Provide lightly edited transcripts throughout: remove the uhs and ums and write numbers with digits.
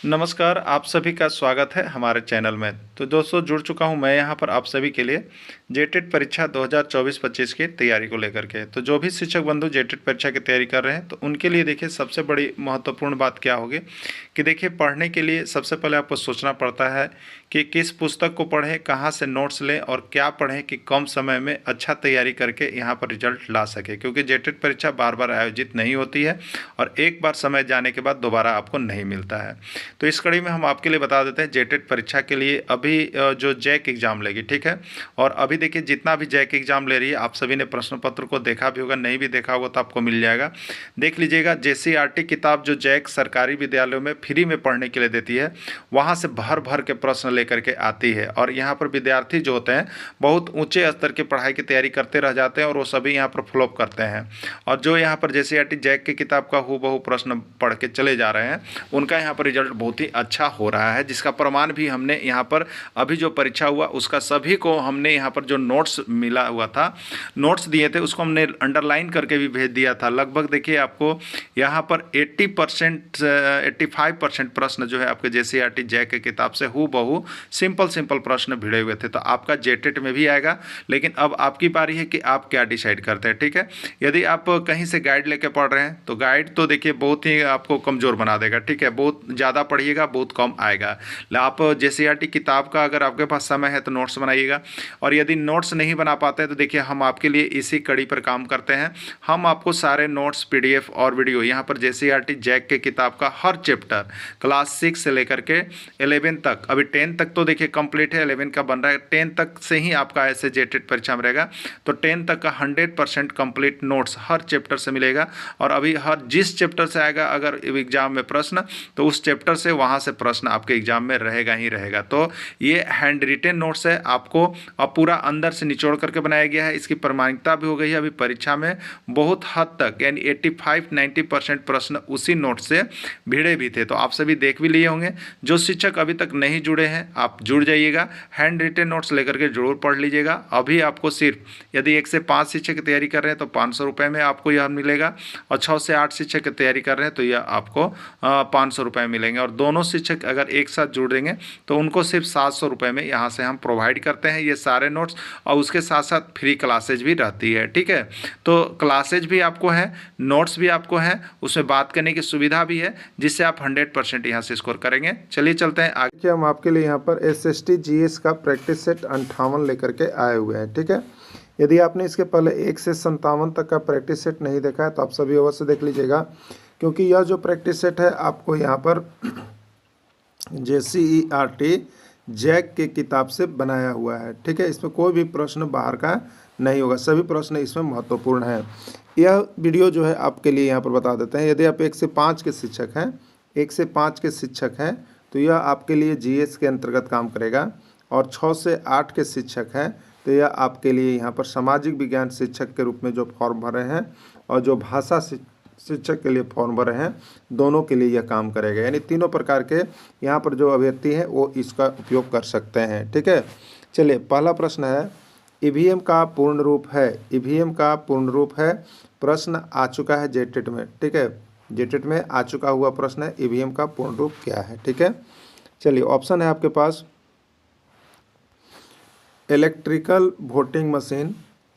नमस्कार, आप सभी का स्वागत है हमारे चैनल में। तो दोस्तों जुड़ चुका हूं मैं यहां पर आप सभी के लिए जेटेट परीक्षा 2024-25 की तैयारी को लेकर के। तो जो भी शिक्षक बंधु जेटेट परीक्षा की तैयारी कर रहे हैं तो उनके लिए देखिए सबसे बड़ी महत्वपूर्ण बात क्या होगी कि देखिए पढ़ने के लिए सबसे पहले आपको सोचना पड़ता है कि किस पुस्तक को पढ़ें, कहाँ से नोट्स लें और क्या पढ़ें कि कम समय में अच्छा तैयारी करके यहाँ पर रिजल्ट ला सके, क्योंकि जेटेट परीक्षा बार बार आयोजित नहीं होती है और एक बार समय जाने के बाद दोबारा आपको नहीं मिलता है। तो इस कड़ी में हम आपके लिए बता देते हैं जेटेट परीक्षा के लिए अभी जो जैक एग्ज़ाम लेगी, ठीक है। और अभी देखिए जितना भी जैक एग्ज़ाम ले रही है आप सभी ने प्रश्न पत्र को देखा भी होगा, नहीं भी देखा होगा तो आपको मिल जाएगा, देख लीजिएगा। जेसीईआरटी किताब जो जैक सरकारी विद्यालयों में फ्री में पढ़ने के लिए देती है, वहाँ से भर भर के प्रश्न लेकर के आती है और यहाँ पर विद्यार्थी जो होते हैं बहुत ऊंचे स्तर की पढ़ाई की तैयारी करते रह जाते हैं और वो सभी यहाँ पर फ्लॉप करते हैं। और जो यहाँ पर जेसीईआरटी जैक की किताब का हूबहू प्रश्न पढ़ के चले जा रहे हैं उनका यहाँ पर रिजल्ट बहुत ही अच्छा हो रहा है, जिसका प्रमाण भी हमने यहाँ पर अभी जो परीक्षा हुआ उसका सभी को हमने यहाँ पर जो नोट्स मिला हुआ था, नोट्स दिए थे उसको हमने अंडरलाइन करके भी भेज दिया था। लगभग देखिए आपको यहाँ पर 80% 85% प्रश्न जो है आपके जेसीईआरटी जैक की किताब से हूबहू सिंपल प्रश्न भिड़े हुए थे। तो आपका जेटेट में भी आएगा, लेकिन अब आपकी बारी है कि आप क्या डिसाइड करते हैं, ठीक है। यदि आप कहीं से गाइड लेके पढ़ रहे हैं तो गाइड तो देखिए बहुत ही आपको कमज़ोर बना देगा, ठीक है। बहुत ज़्यादा पढ़िएगा बहुत कम आएगा। आप जेसीईआरटी किताब का अगर आपके पास समय है तो नोट्स बनाइएगा, और यदि नोट्स नहीं बना पाते हैं तो देखिए हम आपके लिए इसी कड़ी पर काम करते हैं। हम आपको सारे नोट्स पीडीएफ और वीडियो यहाँ पर जेसीईआरटी जैक के किताब का हर चैप्टर क्लास 6 से लेकर के 11 तक, अभी 10 तक तो देखिए कंप्लीट है, 11 का बन रहा है, 10 तक से ही आपका ऐसे जेटेट परीक्षा में रहेगा। तो 10 तक का 100% कंप्लीट नोट्स हर चैप्टर से मिलेगा। और अभी हर जिस चैप्टर से आएगा अगर एग्जाम में प्रश्न तो उस चैप्टर से वहाँ से प्रश्न आपके एग्जाम में रहेगा ही रहेगा। तो ये हैंड रिटेन नोट्स है, आपको अब पूरा अंदर से निचोड़ करके बनाया गया है। इसकी प्रामाणिकता भी हो गई है अभी परीक्षा में बहुत हद तक, यानी 85-90% प्रश्न उसी नोट से भिड़े भी थे। तो आप सभी देख भी लिए होंगे। जो शिक्षक अभी तक नहीं जुड़े हैं आप जुड़ जाइएगा, हैंड रिटेन नोट्स लेकर के जरूर पढ़ लीजिएगा। अभी आपको सिर्फ यदि 1 से 5 शिक्षक की तैयारी कर रहे हैं तो 500 रुपये में आपको यह मिलेगा, और 6 से 8 शिक्षक की तैयारी कर रहे हैं तो यह आपको 500 रुपये मिलेंगे। और दोनों शिक्षक अगर एक साथ जुड़ देंगे तो उनको सिर्फ 700 रुपये में यहाँ से हम प्रोवाइड करते हैं ये सारे नोट्स, और उसके साथ साथ फ्री क्लासेज भी रहती है, ठीक है। तो क्लासेज भी आपको है, नोट्स भी आपको है, उसमें बात करने की सुविधा भी है, जिससे आप 100% यहाँ से स्कोर करेंगे। चलिए चलते हैं आगे। हम आपके लिए यहाँ पर एसएसटी जीएस का प्रैक्टिस सेट 58 लेकर के आए हुए हैं, ठीक है। यदि आपने इसके पहले 1 से 57 तक का प्रैक्टिस सेट नहीं देखा है तो आप सभी अवश्य देख लीजिएगा, क्योंकि यह जो प्रैक्टिस सेट है आपको यहाँ पर जेसीईआरटी जैक के किताब से बनाया हुआ है, ठीक है। इसमें कोई भी प्रश्न बाहर का नहीं होगा, सभी प्रश्न इसमें महत्वपूर्ण हैं। यह वीडियो जो है आपके लिए यहाँ पर बता देते हैं। यदि आप 1 से 5 के शिक्षक हैं, 1 से 5 के शिक्षक हैं तो यह आपके लिए जीएस के अंतर्गत काम करेगा, और 6 से 8 के शिक्षक हैं तो यह आपके लिए यहाँ पर सामाजिक विज्ञान शिक्षक के रूप में जो फॉर्म भरे हैं और जो भाषा शिक्षक के लिए फॉर्म भरे हैं, दोनों के लिए यह काम करेगा। यानी तीनों प्रकार के यहाँ पर जो अभ्यर्थी हैं वो इसका उपयोग कर सकते हैं, ठीक है। चलिए पहला प्रश्न है, ईवीएम का पूर्ण रूप है। ईवीएम का पूर्ण रूप है, प्रश्न आ चुका है जेटेट में, ठीक है। जेटेट में आ चुका हुआ प्रश्न है, ईवीएम का पूर्ण रूप क्या है, ठीक है। चलिए ऑप्शन है आपके पास electrical voting machine,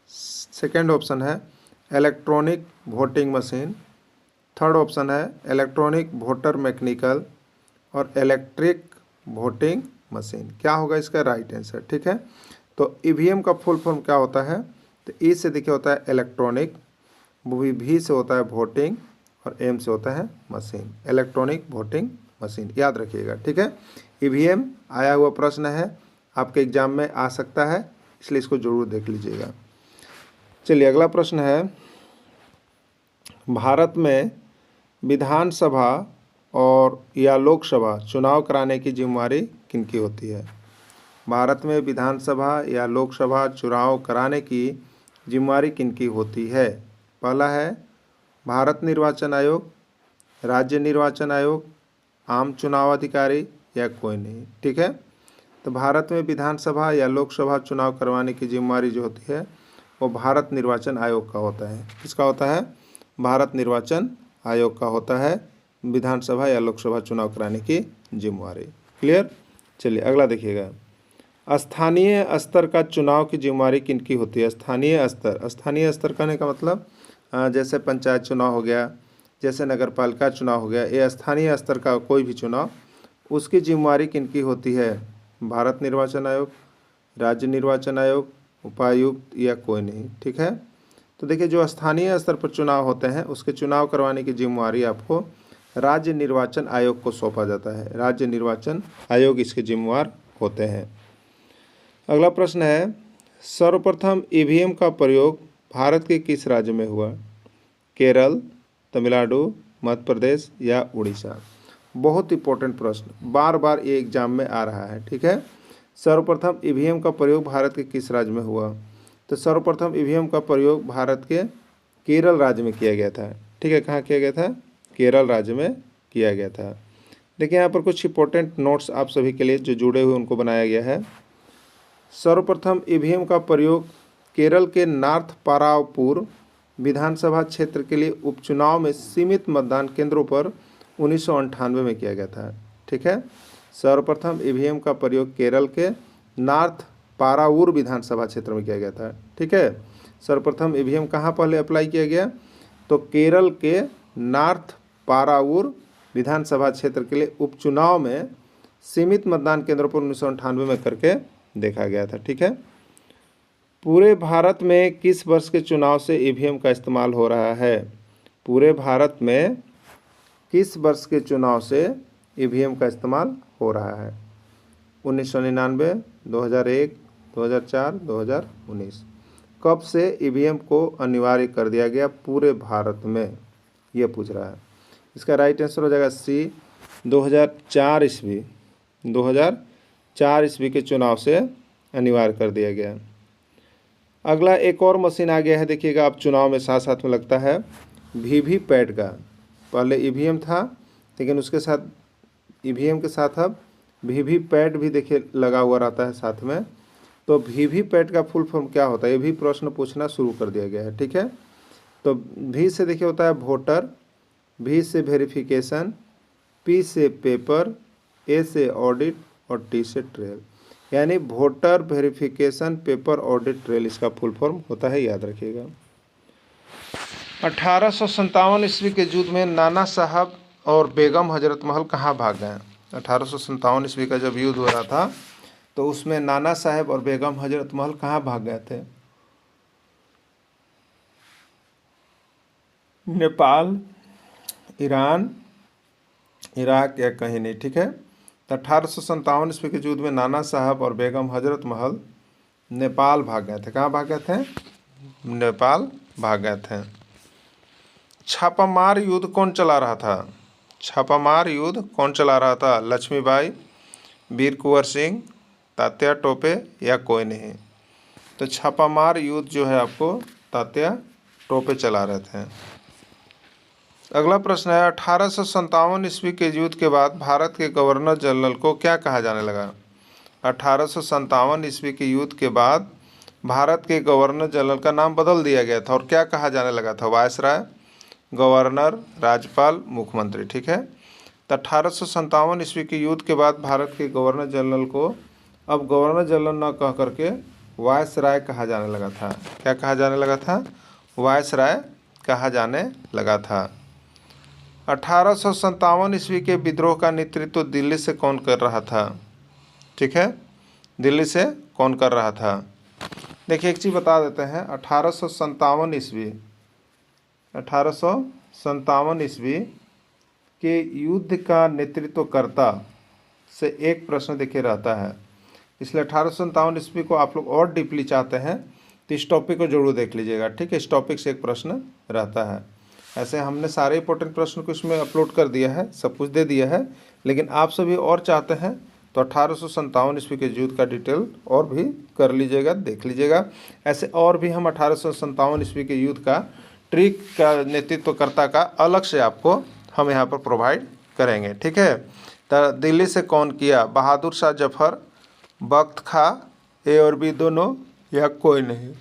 second option है electronic voting machine, third option है इलेक्ट्रॉनिक वोटर मैकेनिकल, और इलेक्ट्रिक वोटिंग मशीन। क्या होगा इसका राइट आंसर, ठीक है। तो ईवीएम का फुल फॉर्म क्या होता है, तो ई से देखिए होता है इलेक्ट्रॉनिक, भी से होता है वोटिंग, और एम से होता है मशीन, इलेक्ट्रॉनिक वोटिंग मशीन, याद रखिएगा, ठीक है। ईवीएम आया हुआ प्रश्न है, आपके एग्जाम में आ सकता है, इसलिए इसको जरूर देख लीजिएगा। चलिए अगला प्रश्न है, भारत में विधानसभा और या लोकसभा चुनाव कराने की जिम्मेदारी किनकी होती है। भारत में विधानसभा या लोकसभा चुनाव कराने की जिम्मेदारी किनकी होती है। पहला है भारत निर्वाचन आयोग, राज्य निर्वाचन आयोग, आम चुनाव अधिकारी, या कोई नहीं, ठीक है। तो भारत में विधानसभा या लोकसभा चुनाव करवाने की जिम्मेदारी जो होती है वो भारत निर्वाचन आयोग का होता है। किसका होता है, भारत निर्वाचन आयोग का होता है। विधानसभा या लोकसभा चुनाव कराने की जिम्मेवारी। क्लियर। चलिए अगला देखिएगा, स्थानीय स्तर का चुनाव की जिम्मेवारी किनकी होती है? स्थानीय स्तर, स्थानीय स्तर कहने का मतलब जैसे पंचायत चुनाव हो गया, जैसे नगर पालिका चुनाव हो गया, ये स्थानीय स्तर का कोई भी चुनाव, उसकी जिम्मेवारी किनकी होती है? भारत निर्वाचन आयोग, राज्य निर्वाचन आयोग, उपायुक्त या कोई नहीं। ठीक है, तो देखिए जो स्थानीय स्तर पर चुनाव होते हैं उसके चुनाव करवाने की जिम्मेवारी आपको राज्य निर्वाचन आयोग को सौंपा जाता है। राज्य निर्वाचन आयोग इसके जिम्मेवार होते हैं। अगला प्रश्न है, सर्वप्रथम ईवीएम का प्रयोग भारत के किस राज्य में हुआ? केरल, तमिलनाडु, मध्य प्रदेश या उड़ीसा? बहुत इंपॉर्टेंट प्रश्न, बार बार ये एग्जाम में आ रहा है। ठीक है, सर्वप्रथम ईवीएम का प्रयोग भारत के किस राज्य में हुआ? तो सर्वप्रथम ईवीएम का प्रयोग भारत के केरल राज्य में किया गया था। ठीक है, कहाँ किया गया था? केरल राज्य में किया गया था। देखिए यहाँ पर कुछ इंपॉर्टेंट नोट्स आप सभी के लिए जो जुड़े हुए उनको बनाया गया है। सर्वप्रथम ईवीएम का प्रयोग केरल के नॉर्थ पारापुर विधानसभा क्षेत्र के लिए उपचुनाव में सीमित मतदान केंद्रों पर 1998 में किया गया था। ठीक है, सर्वप्रथम ईवीएम का प्रयोग केरल के नॉर्थ पारावूर विधानसभा क्षेत्र में किया गया था। ठीक है, सर्वप्रथम ईवीएम कहाँ पहले अप्लाई किया गया? तो केरल के नॉर्थ पारावूर विधानसभा क्षेत्र के लिए उपचुनाव में सीमित मतदान केंद्रों पर 1998 में करके देखा गया था। ठीक है, पूरे भारत में किस वर्ष के चुनाव से ईवीएम का इस्तेमाल हो रहा है? पूरे भारत में किस वर्ष के चुनाव से ईवीएम का इस्तेमाल हो रहा है? 1999, 2001, 2004, 2019। कब से ईवीएम को अनिवार्य कर दिया गया पूरे भारत में, ये पूछ रहा है। इसका राइट आंसर हो जाएगा सी, 2004 ईस्वी। 2004 ईस्वी के चुनाव से अनिवार्य कर दिया गया। अगला एक और मशीन आ गया है, देखिएगा आप, चुनाव में साथ साथ में लगता है वीवीपैट का। पहले ईवीएम था लेकिन उसके साथ ईवीएम के साथ अब वीवीपैट भी देखिए लगा हुआ रहता है साथ में। तो वीवीपैट का फुल फॉर्म क्या होता है, ये भी प्रश्न पूछना शुरू कर दिया गया है। ठीक है, तो वी से देखिए होता है वोटर, भी से वेरिफिकेशन, पी से पेपर, ए से ऑडिट और टी से ट्रेल। यानी voter, verification, paper, audit, trail इसका फुल फॉर्म होता है, याद रखिएगा। 1857 ईस्वी के युद्ध में नाना साहब और बेगम हजरत महल कहाँ भाग गए? 1857 ईस्वी का जब युद्ध हो रहा था तो उसमें नाना साहब और बेगम हजरत महल कहाँ भाग गए थे? नेपाल, ईरान, इराक या कहीं नहीं। ठीक है, तो 1857 ईस्वी के युद्ध में नाना साहब और बेगम हजरत महल नेपाल भाग गए थे। कहाँ भाग गए थे? नेपाल भाग गए थे। छापामार युद्ध कौन चला रहा था? छापामार युद्ध कौन चला रहा था? लक्ष्मीबाई, वीर कुंवर सिंह, तात्या टोपे या कोई नहीं? तो छापामार युद्ध जो है आपको तात्या टोपे चला रहे थे। अगला प्रश्न है, 1857 ईस्वी के युद्ध के बाद भारत के गवर्नर जनरल को क्या कहा जाने लगा? 1857 ईस्वी के युद्ध के बाद भारत के गवर्नर जनरल का नाम बदल दिया गया था और क्या कहा जाने लगा था? वायसराय, गवर्नर, राज्यपाल, मुख्यमंत्री। ठीक है, तो 1857 ईस्वी के युद्ध के बाद भारत के गवर्नर जनरल को अब गवर्नर जनरल न कह करके वायसराय कहा जाने लगा था। क्या कहा जाने लगा था? वायसराय कहा जाने लगा था। 1857 ईस्वी के विद्रोह का नेतृत्व दिल्ली से कौन कर रहा था? ठीक है, दिल्ली से कौन कर रहा था? देखिए एक चीज़ बता देते हैं, 1857 ईस्वी के युद्ध का नेतृत्वकर्ता से एक प्रश्न देखिए रहता है, इसलिए 1857 ईस्वी को आप लोग और डीपली चाहते हैं तो इस टॉपिक को जरूर देख लीजिएगा। ठीक है, इस टॉपिक से एक प्रश्न रहता है। ऐसे हमने सारे इंपॉर्टेंट प्रश्न को इसमें अपलोड कर दिया है, सब कुछ दे दिया है, लेकिन आप सभी और चाहते हैं तो 1857 ईस्वी के युद्ध का डिटेल और भी कर लीजिएगा, देख लीजिएगा। ऐसे और भी हम 1857 ईस्वी के युद्ध का ट्रिक का नेतृत्वकर्ता का अलग से आपको हम यहाँ पर प्रोवाइड करेंगे। ठीक है, तो दिल्ली से कौन किया? बहादुर शाह जफर, बख्त खां, ए और बी दोनों या कोई नहीं?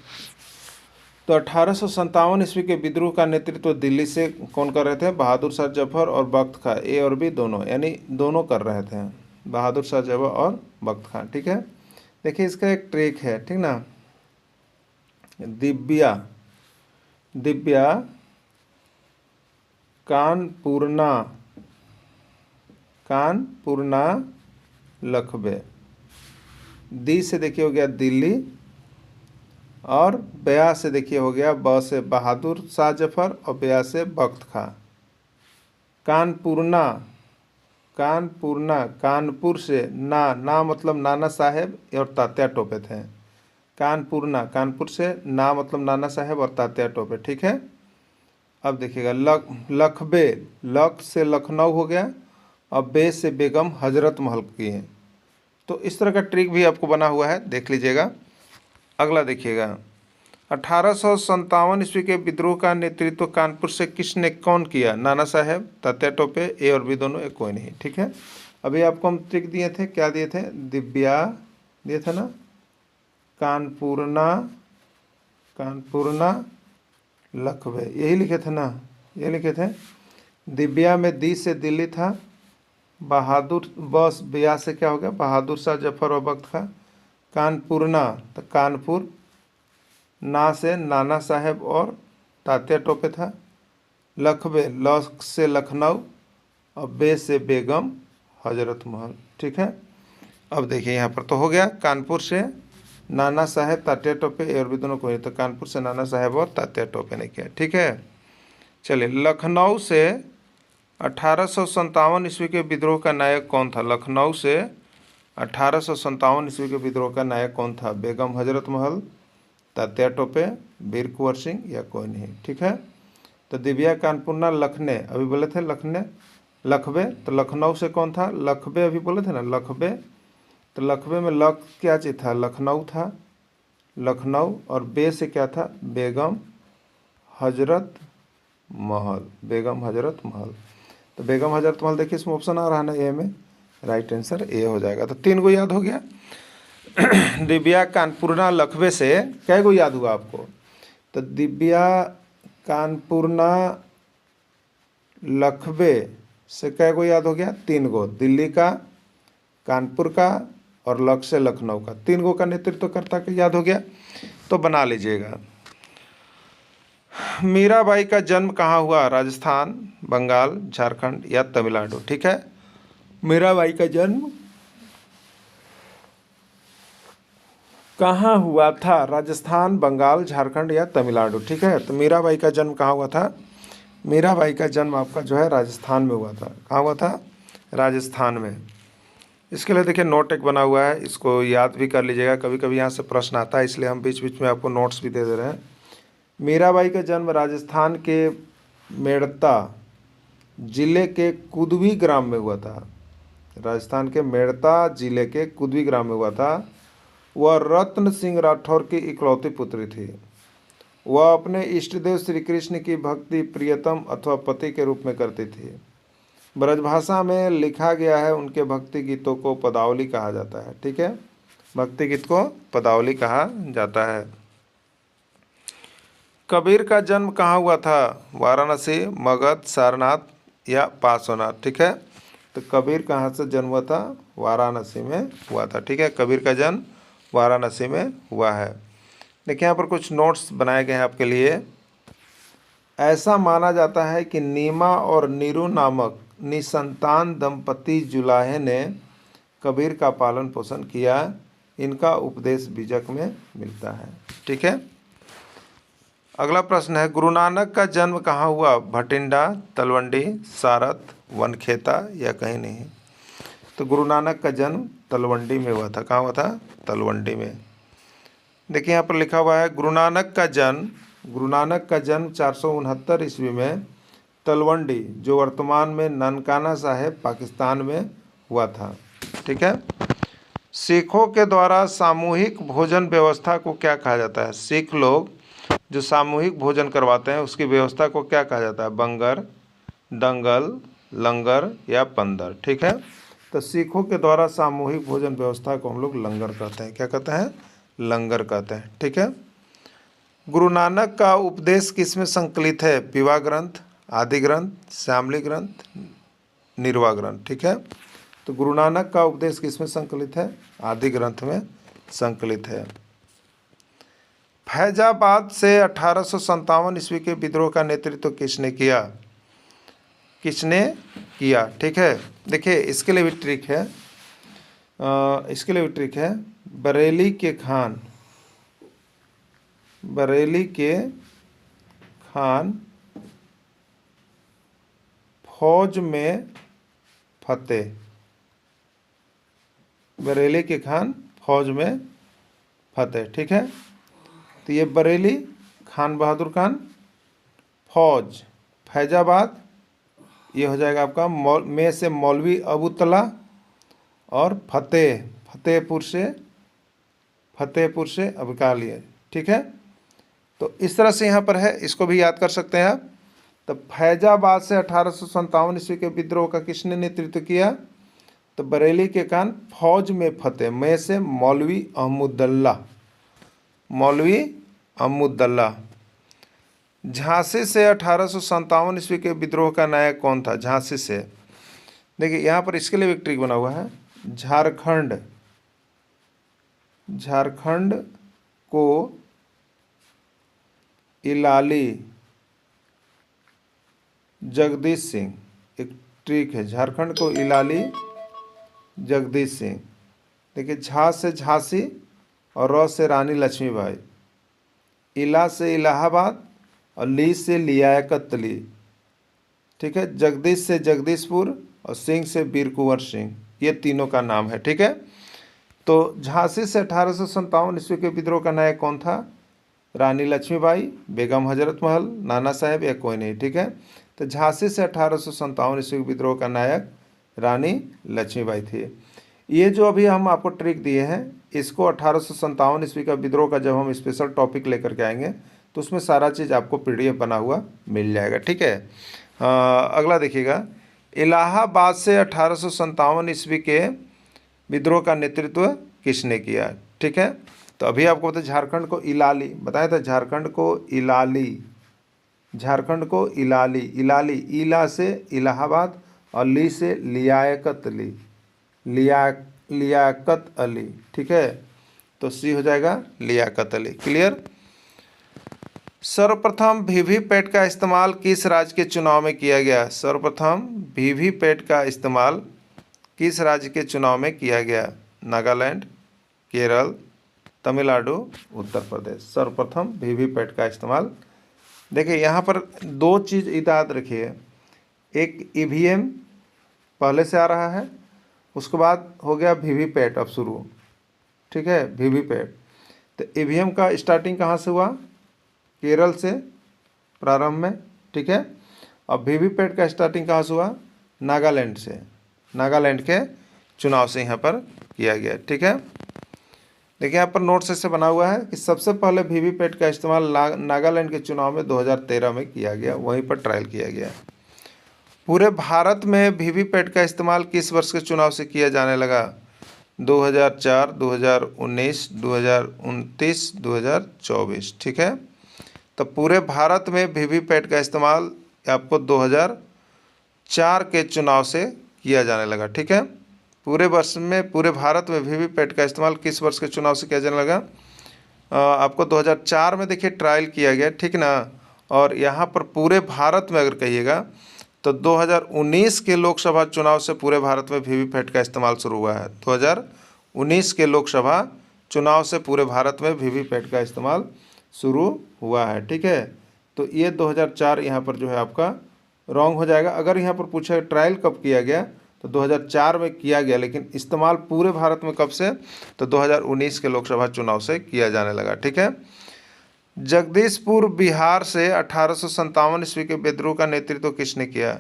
तो 1857 ईस्वी के विद्रोह का नेतृत्व दिल्ली से कौन कर रहे थे? बहादुर शाह जफर और बख्त खां, ए और बी दोनों, यानी दोनों कर रहे थे, बहादुर शाह जफर और बख्त खां। ठीक है, देखिए इसका एक ट्रिक है, ठीक ना। दिव्या दिव्या कानपुरना लखबे। दी से देखिए हो गया दिल्ली, और बया से देखिए हो गया ब से बहादुर शाह जफर और बया से बख्त खां। कानपुरना कानपुर से ना मतलब नाना साहेब और तात्या टोपे थे। कानपुर से ना मतलब नाना साहेब और तात्या टोपे। ठीक है, अब देखिएगा लखबे, लख से लखनऊ हो गया और बे से बेगम हजरत महल की है। तो इस तरह का ट्रिक भी आपको बना हुआ है, देख लीजिएगा। अगला देखिएगा, 1857 ईस्वी के विद्रोह का नेतृत्व कानपुर से किसने कौन किया? नाना साहेब, तात्या टोपे, ए और बी दोनों, एक कोई नहीं। ठीक है, अभी आपको हम ट्रिक दिए थे, क्या दिए थे? दिव्या दिए थे ना, कानपुरना लखबे, यही लिखे थे ना, ये लिखे थे। दिव्या में दी से दिल्ली था, बहादुर बस बिया से क्या हो गया? बहादुर शाह जफर और बख्त खां। कानपुरना तो कानपुर, ना से नाना साहेब और तात्या टोपे था। लखबे लख से लखनऊ और बे से बेगम हजरत महल। ठीक है, अब देखिए यहाँ पर तो हो गया, कानपुर से नाना साहेब, तात्या टोपे, ए और भी दोनों को, तो कानपुर से नाना साहेब और तात्या टोपे ने किया। ठीक है, चलिए लखनऊ से 1857 ईस्वी के विद्रोह का नायक कौन था? लखनऊ से 1857 ईस्वी के विद्रोह का नायक कौन था? बेगम हजरत महल, तात्या टोपे, वीर कुंवर सिंह या कोई नहीं। ठीक है, तो दिव्या कानपुरना लखने, अभी बोले थे लखबे, तो लखनऊ से कौन था? लखबे, अभी बोले थे ना लखबे, तो लखबे में लख क्या चीज़ था? लखनऊ था, लखनऊ, और बे से क्या था? बेगम हजरत महल, बेगम हजरत महल। तो बेगम हजरत महल देखिए इसमें ऑप्शन आ रहा है ना, ए में, राइट आंसर ए हो जाएगा। तो 3 गो याद हो गया। दिव्या कानपुरना लखबे से कै गो याद हुआ आपको? तो दिव्या कानपुरना लखबे से कै गो याद हो गया? 3 गो, दिल्ली का, कानपुर का और लख से लखनऊ का, 3 गो का नेतृत्वकर्ता का याद हो गया। तो बना लीजिएगा। मीराबाई का जन्म कहाँ हुआ? राजस्थान, बंगाल, झारखंड या तमिलनाडु। ठीक है, मीराबाई का जन्म कहाँ हुआ था? राजस्थान, बंगाल, झारखंड या तमिलनाडु। ठीक है, तो मीराबाई का जन्म कहाँ हुआ था? मीराबाई का जन्म आपका जो है राजस्थान में हुआ था। कहाँ हुआ था? राजस्थान में। इसके लिए देखिए नोट एक बना हुआ है, इसको याद भी कर लीजिएगा, कभी कभी यहाँ से प्रश्न आता है, इसलिए हम बीच बीच में आपको नोट्स भी दे दे रहे हैं। मीराबाई का जन्म राजस्थान के मेड़ता जिले के कुदवी ग्राम में हुआ था। राजस्थान के मेड़ता जिले के कुदवी ग्राम में हुआ था। वह रत्न सिंह राठौर की इकलौती पुत्री थी। वह अपने इष्टदेव श्री कृष्ण की भक्ति प्रियतम अथवा पति के रूप में करती थी। ब्रजभाषा में लिखा गया है, उनके भक्ति गीतों को पदावली कहा जाता है। ठीक है, भक्ति गीत को पदावली कहा जाता है। कबीर का जन्म कहाँ हुआ था? वाराणसी, मगध, सारनाथ या पार्श्वनाथ। ठीक है, तो कबीर कहाँ से जन्म हुआ था? वाराणसी में हुआ था। ठीक है, कबीर का जन्म वाराणसी में हुआ है। देखिए यहाँ पर कुछ नोट्स बनाए गए हैं आपके लिए। ऐसा माना जाता है कि नीमा और नीरू नामक निसंतान दंपति जुलाहे ने कबीर का पालन पोषण किया। इनका उपदेश बीजक में मिलता है। ठीक है, अगला प्रश्न है, गुरु नानक का जन्म कहाँ हुआ? भटिंडा, तलवंडी, सारथ, वनखेता या कहीं नहीं। तो गुरु नानक का जन्म तलवंडी में हुआ था। कहाँ हुआ था? तलवंडी में। देखिए यहाँ पर लिखा हुआ है, गुरु नानक का जन्म 469 ईस्वी में तलवंडी, जो वर्तमान में ननकाना साहेब पाकिस्तान में हुआ था। ठीक है, सिखों के द्वारा सामूहिक भोजन व्यवस्था को क्या कहा जाता है? सिख लोग जो सामूहिक भोजन करवाते हैं उसकी व्यवस्था को क्या कहा जाता है? बंगर, दंगल, लंगर या पंदर। ठीक है, तो सिखों के द्वारा सामूहिक भोजन व्यवस्था को हम लोग लंगर कहते हैं। क्या कहते हैं? लंगर कहते हैं। ठीक है, गुरु नानक का उपदेश किसमें संकलित है? विवाह ग्रंथ, आदि ग्रंथ, श्यामली ग्रंथ, निर्वाह ग्रंथ। ठीक है, तो गुरु नानक का उपदेश किसमें संकलित है? आदि ग्रंथ में संकलित है। फैजाबाद से 1857 ईस्वी के विद्रोह का नेतृत्व किसने किया? किसने किया? ठीक है, देखिए इसके लिए भी ट्रिक है, बरेली के खान, फौज में फतेह, बरेली के खान फौज में फतेह। ठीक है, तो ये बरेली, खान बहादुर खान, फौज, फैजाबाद, ये हो जाएगा आपका में से मौलवी अबू तला, और फतेहपुर से अबकालिया। ठीक है, तो इस तरह से यहाँ पर है, इसको भी याद कर सकते हैं आप। तो फैजाबाद से 1857 ईस्वी के विद्रोह का किसने नेतृत्व किया? तो बरेली के खान फौज में फतेह, में से मौलवी अहमुदुल्लाह। झांसी से 1857 ईस्वी के विद्रोह का नायक कौन था? झांसी से, देखिए यहाँ पर इसके लिए एक ट्रिक बना हुआ है। झारखंड को इलाली जगदीश सिंह, एक ट्रिक है, झारखंड को इलाली जगदीश सिंह। देखिए झा से झांसी और र से रानी लक्ष्मीबाई, इला से इलाहाबाद और ली से लियाकत अली। ठीक है, जगदीश से जगदीशपुर और सिंह से वीर कुंवर सिंह, ये तीनों का नाम है। ठीक है, तो झांसी से 1857 ईस्वी के विद्रोह का नायक कौन था? रानी लक्ष्मीबाई, बेगम हजरत महल, नाना साहेब, या कोई नहीं। ठीक है, तो झांसी से 1857 ईस्वी के विद्रोह का नायक रानी लक्ष्मीबाई थी। ये जो अभी हम आपको ट्रिक दिए हैं, इसको 1857 ईस्वी का विद्रोह का जब हम स्पेशल टॉपिक लेकर के आएंगे तो उसमें सारा चीज़ आपको PDF बना हुआ मिल जाएगा। ठीक है, अगला देखिएगा, इलाहाबाद से 1857 ईस्वी के विद्रोह का नेतृत्व किसने किया? ठीक है, तो अभी आपको बताया झारखंड को इलाली बताया था, झारखंड को इलाली, इला से इलाहाबाद और ली से लियाकत अली। ठीक है, तो सी हो जाएगा लियाकत अली। क्लियर। सर्वप्रथम वीवीपैट का इस्तेमाल किस राज्य के चुनाव में किया गया? सर्वप्रथम वीवीपैट का इस्तेमाल किस राज्य के चुनाव में किया गया? नागालैंड, केरल, तमिलनाडु, उत्तर प्रदेश। सर्वप्रथम वीवीपैट का इस्तेमाल। देखिए यहाँ पर दो चीज़ याद रखिए, एक EVM पहले से आ रहा है, उसके बाद हो गया वीवीपैट अब शुरू। ठीक है, वीवीपैट, तो EVM का स्टार्टिंग कहाँ से हुआ? केरल से प्रारंभ में। ठीक है, अब वीवीपैट का स्टार्टिंग कहाँ से हुआ? नागालैंड से, नागालैंड के चुनाव से यहाँ पर किया गया। ठीक है, देखिए यहाँ पर नोट्स ऐसे बना हुआ है कि सबसे पहले वीवीपैट का इस्तेमाल नागालैंड के चुनाव में 2013 में किया गया, वहीं पर ट्रायल किया गया। पूरे भारत में वीवीपैट का इस्तेमाल किस वर्ष के चुनाव से किया जाने लगा? 2004, 2019, 2029, 2024। ठीक है, तो पूरे भारत में वीवीपैट का इस्तेमाल आपको 2004 के चुनाव से किया जाने लगा। ठीक है, पूरे भारत में वीवीपैट का इस्तेमाल किस वर्ष के चुनाव से किया जाने लगा? आपको 2004 में देखिए ट्रायल किया गया। ठीक ना, और यहाँ पर पूरे भारत में अगर कहिएगा तो 2019 के लोकसभा चुनाव से पूरे भारत में वीवीपैट का इस्तेमाल शुरू हुआ है। 2019 के लोकसभा चुनाव से पूरे भारत में वीवीपैट का इस्तेमाल शुरू हुआ है। ठीक है, तो ये 2004 यहाँ पर जो है आपका रॉन्ग हो जाएगा। अगर यहाँ पर पूछा ट्रायल कब किया गया तो 2004 में किया गया, लेकिन इस्तेमाल पूरे भारत में कब से? तो 2019 के लोकसभा चुनाव से किया जाने लगा। ठीक है, जगदीशपुर बिहार से 1857 ईस्वी के विद्रोह का नेतृत्व किसने किया?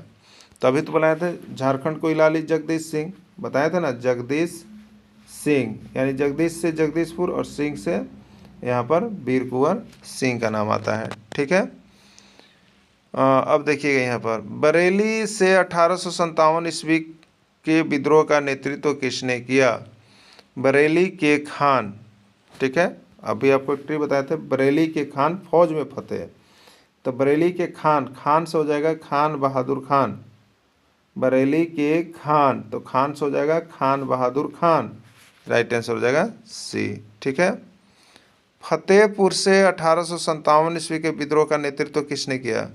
तभी तो बताए थे झारखंड को इलाली जगदीश सिंह, बताए थे ना, जगदीश सिंह, यानी जगदीश से जगदीशपुर और सिंह से यहाँ पर वीर कुंवर सिंह का नाम आता है। ठीक है, अब देखिएगा यहाँ पर बरेली से 1857 ईस्वी के विद्रोह का नेतृत्व किसने किया? बरेली के खान। ठीक है, अभी आपको एक ट्रिक बताए थे, बरेली के खान फौज में फतेह। तो बरेली के खान, खान से हो जाएगा खान बहादुर खान। बरेली के खान, तो खान से हो जाएगा खान बहादुर खान। राइट आंसर हो जाएगा सी। ठीक है। फतेहपुर से 1857 ईस्वी के विद्रोह का नेतृत्व किसने किया?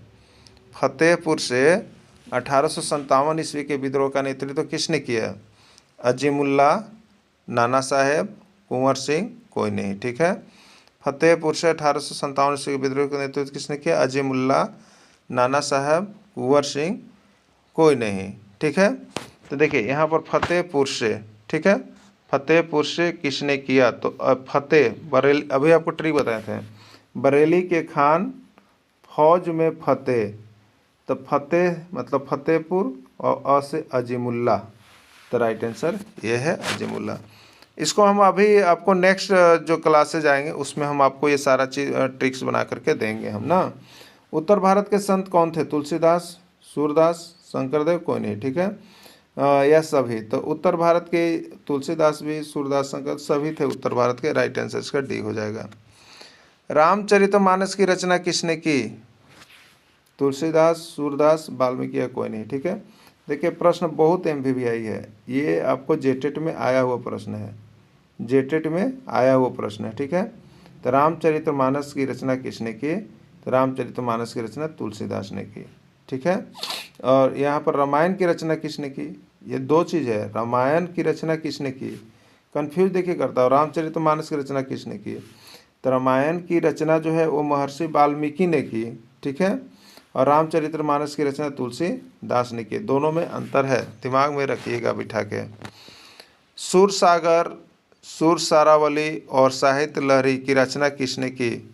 फतेहपुर से 1857 ईस्वी के विद्रोह का नेतृत्व किसने किया? अजीमुल्ला, नाना साहेब, कुंवर सिंह, कोई नहीं। ठीक है। फतेहपुर से 1857 ईस्वी के विद्रोह का नेतृत्व किसने किया? अजीमुल्ला, नाना साहब, कुंवर सिंह, कोई नहीं। ठीक है। तो देखिए यहाँ पर फतेहपुर से, ठीक है, फतेहपुर से किसने किया? तो फतेह बरेली, अभी आपको ट्रिक बताए थे, बरेली के खान फौज में फतेह। तो फतेह मतलब फतेहपुर और अ से अजीमुल्ला। तो राइट आंसर ये है अजीमुल्ला। इसको हम अभी आपको नेक्स्ट जो क्लासेज आएंगे उसमें हम आपको ये सारा चीज़ ट्रिक्स बना करके देंगे हम ना। उत्तर भारत के संत कौन थे? तुलसीदास, सूरदास, शंकरदेव, कोई नहीं। ठीक है। यह सभी, तो उत्तर भारत के तुलसीदास भी, सूरदास, शंकर सभी थे उत्तर भारत के। राइट आंसर इसका डी हो जाएगा। रामचरितमानस की रचना किसने की? तुलसीदास, सूरदास, वाल्मीकि या कोई नहीं। ठीक है। देखिए प्रश्न बहुत MVVI है, ये आपको जेटेट में आया हुआ प्रश्न है, जेटेट में आया हुआ प्रश्न है। ठीक है। तो रामचरितमानस की रचना किसने की? तो रामचरितमानस की रचना तुलसीदास ने की। ठीक है। और यहाँ पर रामायण की रचना किसने की? ये दो चीज़ है, रामायण की रचना किसने की, कन्फ्यूज देखिए करता हूँ। रामचरितमानस की रचना किसने की? तो रामायण की रचना जो है वो महर्षि वाल्मीकि ने की। ठीक है। और रामचरितमानस की रचना तुलसीदास ने की। दोनों में अंतर है, दिमाग में रखिएगा बिठा के। सूरसागर, सुर सारावली और साहित्य लहरी की रचना किसने की?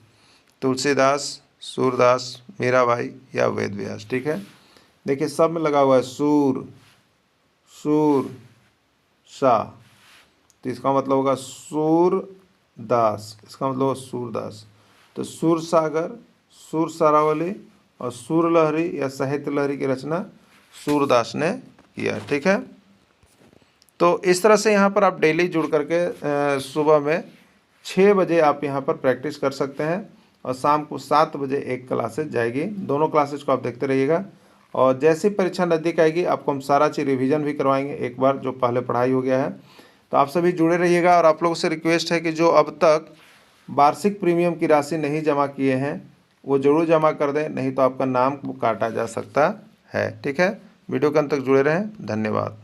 तुलसीदास, सूरदास, मीराबाई या वेद व्यास। ठीक है। देखिए सब में लगा हुआ है सूर, सूर सा, तो इसका मतलब होगा सूरदास, इसका मतलब होगा सूरदास। तो सूरसागर, सुर सारावली और सुर लहरी या साहित्य लहरी की रचना सूरदास ने किया। ठीक है। तो इस तरह से यहाँ पर आप डेली जुड़ करके सुबह में 6 बजे आप यहाँ पर प्रैक्टिस कर सकते हैं और शाम को 7 बजे एक क्लासेज जाएगी। दोनों क्लासेज को आप देखते रहिएगा और जैसी परीक्षा नज़दीक आएगी आपको हम सारा चीज़ रिवीजन भी करवाएंगे एक बार, जो पहले पढ़ाई हो गया है। तो आप सभी जुड़े रहिएगा और आप लोगों से रिक्वेस्ट है कि जो अब तक वार्षिक प्रीमियम की राशि नहीं जमा किए हैं वो ज़रूर जमा कर दें, नहीं तो आपका नाम काटा जा सकता है। ठीक है। वीडियो के अंत तक जुड़े रहें। धन्यवाद।